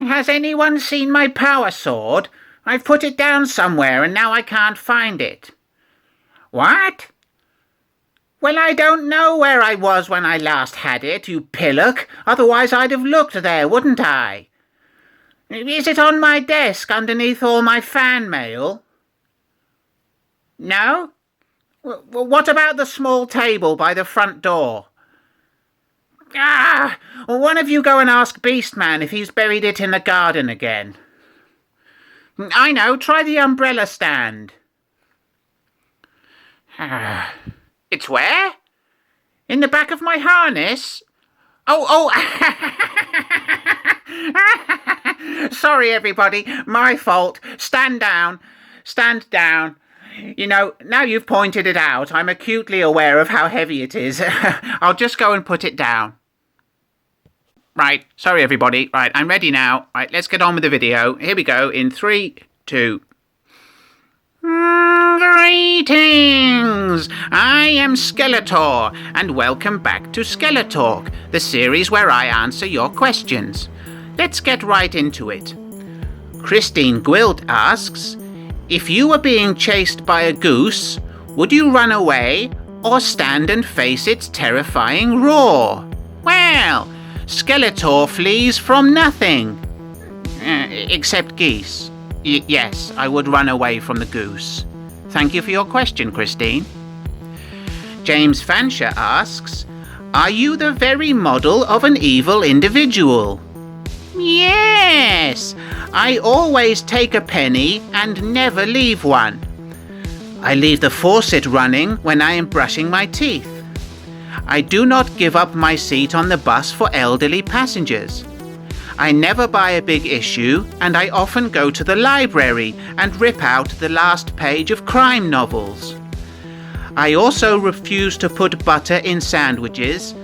Has anyone seen my power sword? I've put it down somewhere and now I can't find it. What? Well, I don't know where I was when I last had it, you pillock. Otherwise I'd have looked there, wouldn't I? Is it on my desk underneath all my fan mail? No? What about the small table by the front door? Ah! One of you go and ask Beastman if he's buried it in the garden again. I know, try the umbrella stand. It's where? In the back of my harness? Oh! Sorry, everybody. My fault. Stand down. Stand down. You know, now you've pointed it out, I'm acutely aware of how heavy it is. I'll just go and put it down. Right, sorry everybody. Right, I'm ready now. Right, let's get on with the video. Here we go in 3, 2... Greetings! I am Skeletor, and welcome back to SkeleTalk, the series where I answer your questions. Let's get right into it. ChristineGwilt asks, if you were being chased by a goose, would you run away or stand and face its terrifying roar? Well, Skeletor flees from nothing. Except geese. Yes, I would run away from the goose. Thank you for your question, Christine. JamesFancher asks, are you the very model of an evil individual? Yes, I always take a penny and never leave one. I leave the faucet running when I am brushing my teeth. I do not give up my seat on the bus for elderly passengers. I never buy a big issue, and I often go to the library and rip out the last page of crime novels. I also refuse to put butter in sandwiches,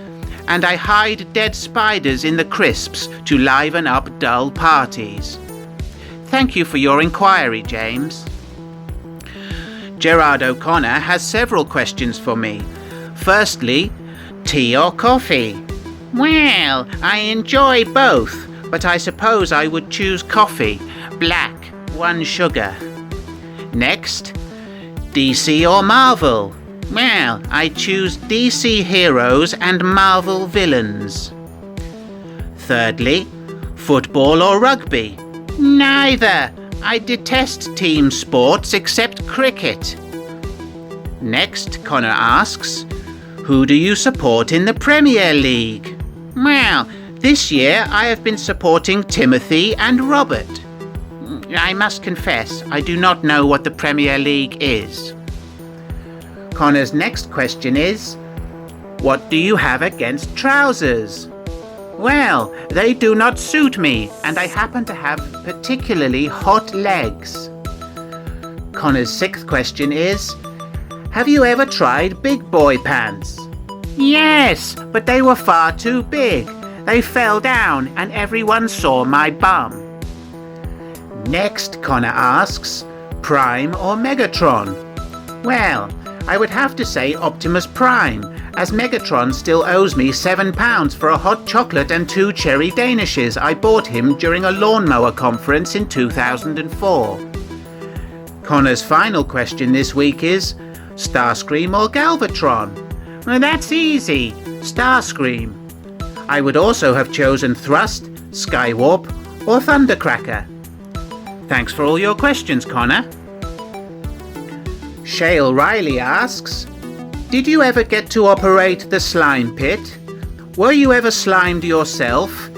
and I hide dead spiders in the crisps to liven up dull parties. Thank you for your inquiry, James. GerardO'Connor has several questions for me. Firstly, tea or coffee? Well, I enjoy both, but I suppose I would choose coffee, black, 1 sugar. Next, DC or Marvel? Well, I choose DC heroes and Marvel villains. Thirdly, football or rugby? Neither. I detest team sports except cricket. Next, Connor asks, who do you support in the Premier League? Well, this year I have been supporting Timothy and Robert. I must confess, I do not know what the Premier League is. Connor's next question is, what do you have against trousers? Well, they do not suit me, and I happen to have particularly hot legs. Connor's 6th question is, have you ever tried big boy pants? Yes, but they were far too big. They fell down and everyone saw my bum. Next, Connor asks, Prime or Megatron? Well, I would have to say Optimus Prime, as Megatron still owes me £7 for a hot chocolate and 2 cherry danishes I bought him during a lawnmower conference in 2004. Connor's final question this week is, Starscream or Galvatron? Well, that's easy, Starscream. I would also have chosen Thrust, Skywarp, or Thundercracker. Thanks for all your questions, Connor. ShaelRiley asks, did you ever get to operate the slime pit? Were you ever slimed yourself?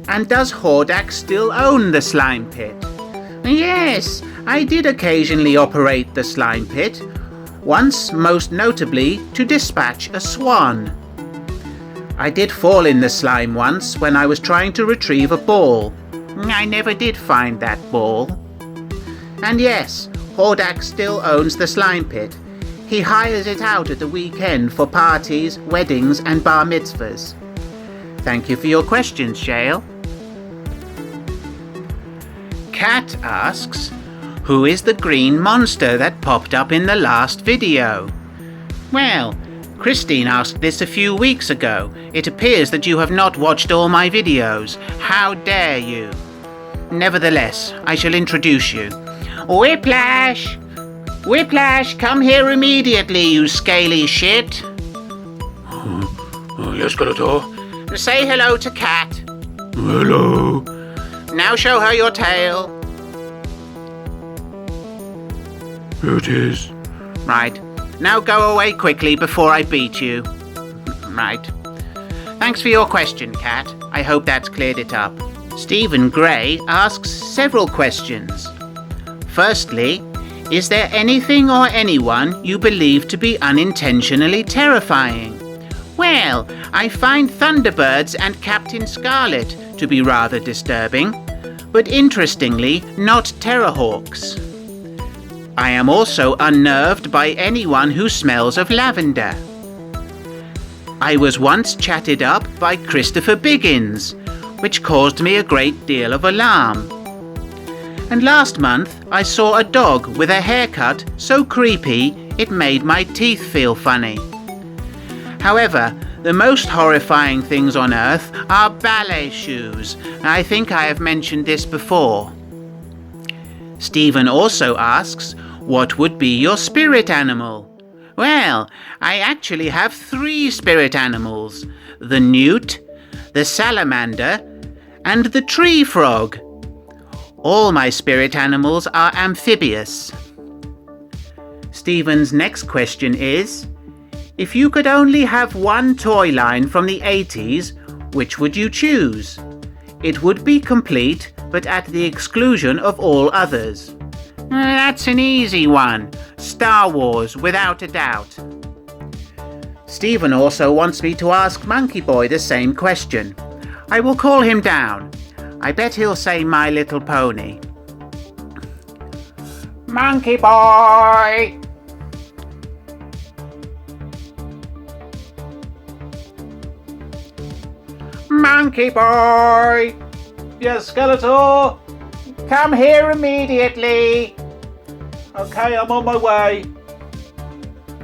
And does Hordak still own the slime pit? Yes, I did occasionally operate the slime pit. Once, most notably, to dispatch a swan. I did fall in the slime once when I was trying to retrieve a ball. I never did find that ball. And yes, Hordak still owns the slime pit. He hires it out at the weekend for parties, weddings and bar mitzvahs. Thank you for your questions, Shael. Kat asks, who is the green monster that popped up in the last video? Well, Christine asked this a few weeks ago. It appears that you have not watched all my videos. How dare you? Nevertheless, I shall introduce you. Whiplash! Whiplash, come here immediately, you scaly shit. Yes, Skeletor. Say hello to Cat. Hello. Now show her your tail. Here it is. Right. Now go away quickly before I beat you. Right. Thanks for your question, Cat. I hope that's cleared it up. StephenGray asks several questions. Firstly, is there anything or anyone you believe to be unintentionally terrifying? Well, I find Thunderbirds and Captain Scarlet to be rather disturbing, but interestingly, not Terrorhawks. I am also unnerved by anyone who smells of lavender. I was once chatted up by Christopher Biggins, which caused me a great deal of alarm. And last month I saw a dog with a haircut so creepy it made my teeth feel funny. However, the most horrifying things on earth are ballet shoes. I think I have mentioned this before. Stephen also asks, what would be your spirit animal? Well, I actually have 3 spirit animals: the newt, the salamander, and the tree frog. All my spirit animals are amphibious. Stephen's next question is, if you could only have one toy line from the 80s, which would you choose? It would be complete, but at the exclusion of all others. That's an easy one. Star Wars, without a doubt. Stephen also wants me to ask Monkey Boy the same question. I will call him down. I bet he'll say My Little Pony. Monkey Boy! Monkey Boy! Yes, Skeletor. Come here immediately. Okay, I'm on my way.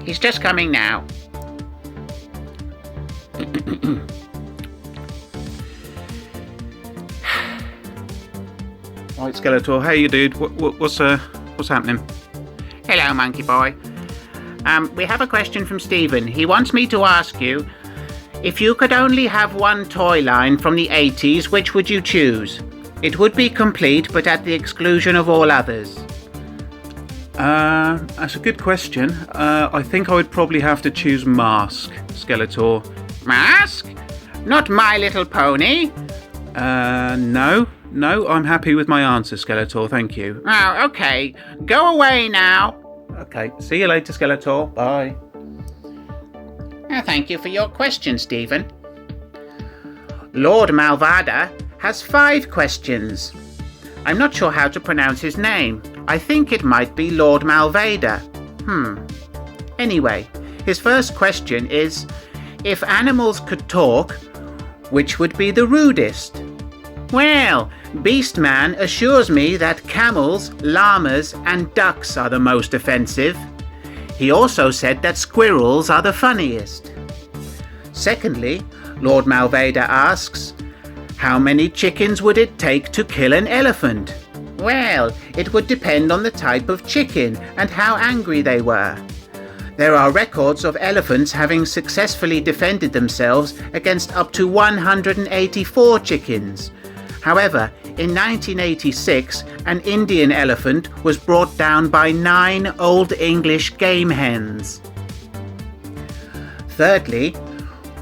He's just coming now. Right, Skeletor. Hey, you dude. What's happening? Hello, Monkey Boy. We have a question from Stephen. He wants me to ask you, if you could only have one toy line from the 80s, which would you choose? It would be complete, but at the exclusion of all others. That's a good question. I think I would probably have to choose Mask, Skeletor. Mask? Not My Little Pony? No, I'm happy with my answer, Skeletor, thank you. Oh, okay. Go away now. Okay, see you later, Skeletor. Bye. Thank you for your question, Stephen. LordMalvada has 5 questions. I'm not sure how to pronounce his name. I think it might be LordMalvada. Anyway, his first question is, if animals could talk, which would be the rudest? Well, Beastman assures me that camels, llamas, and ducks are the most offensive. He also said that squirrels are the funniest. Secondly, LordMalvada asks, how many chickens would it take to kill an elephant? Well, it would depend on the type of chicken and how angry they were. There are records of elephants having successfully defended themselves against up to 184 chickens. However, in 1986, an Indian elephant was brought down by 9 Old English game hens. Thirdly,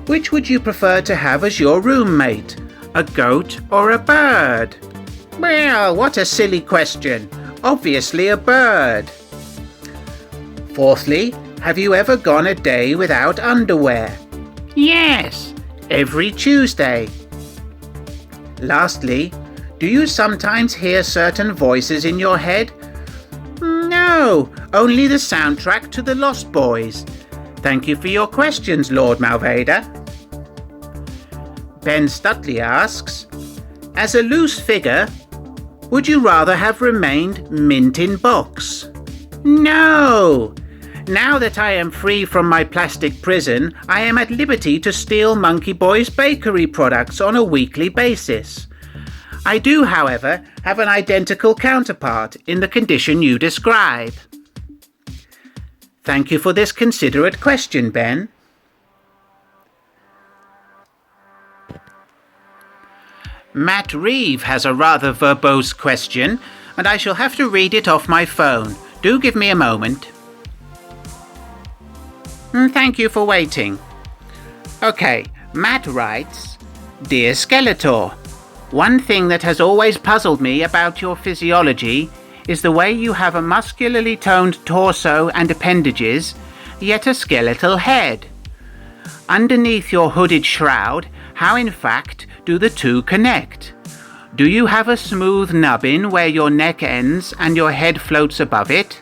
which would you prefer to have as your roommate? A goat or a bird? Well, what a silly question. Obviously a bird. Fourthly, have you ever gone a day without underwear? Yes, every Tuesday. Lastly, do you sometimes hear certain voices in your head? No, only the soundtrack to The Lost Boys. Thank you for your questions, LordMalvada. BenStutley asks, as a loose figure, would you rather have remained mint in box? No! Now that I am free from my plastic prison, I am at liberty to steal Monkey Boy's bakery products on a weekly basis. I do, however, have an identical counterpart in the condition you describe. Thank you for this considerate question, Ben. MattReeve has a rather verbose question, and I shall have to read it off my phone. Do give me a moment. Thank you for waiting. Okay, Matt writes, Dear Skeletor, one thing that has always puzzled me about your physiology is the way you have a muscularly toned torso and appendages, yet a skeletal head. Underneath your hooded shroud, how in fact do the two connect? Do you have a smooth nubbin where your neck ends and your head floats above it?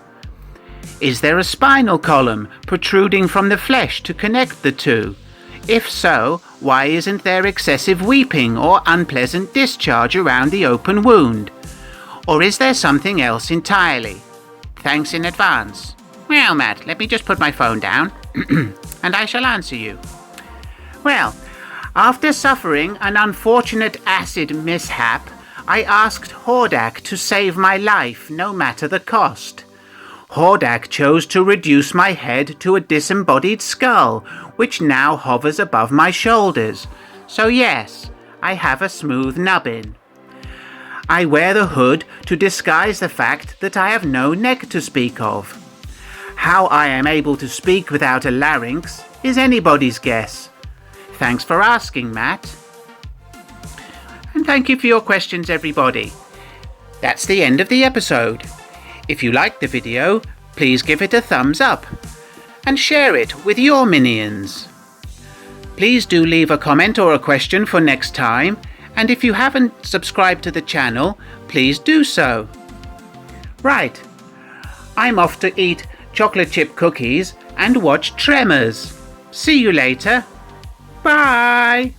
Is there a spinal column protruding from the flesh to connect the two? If so, why isn't there excessive weeping or unpleasant discharge around the open wound? Or is there something else entirely? Thanks in advance. Well, Matt, let me just put my phone down, and I shall answer you. Well, after suffering an unfortunate acid mishap, I asked Hordak to save my life, no matter the cost. Hordak chose to reduce my head to a disembodied skull, which now hovers above my shoulders. So yes, I have a smooth nubbin. I wear the hood to disguise the fact that I have no neck to speak of. How I am able to speak without a larynx is anybody's guess. Thanks for asking, Matt. And thank you for your questions, everybody. That's the end of the episode. If you liked the video, please give it a thumbs up and share it with your minions. Please do leave a comment or a question for next time, and if you haven't subscribed to the channel, please do so. Right, I'm off to eat chocolate chip cookies and watch Tremors. See you later. Bye!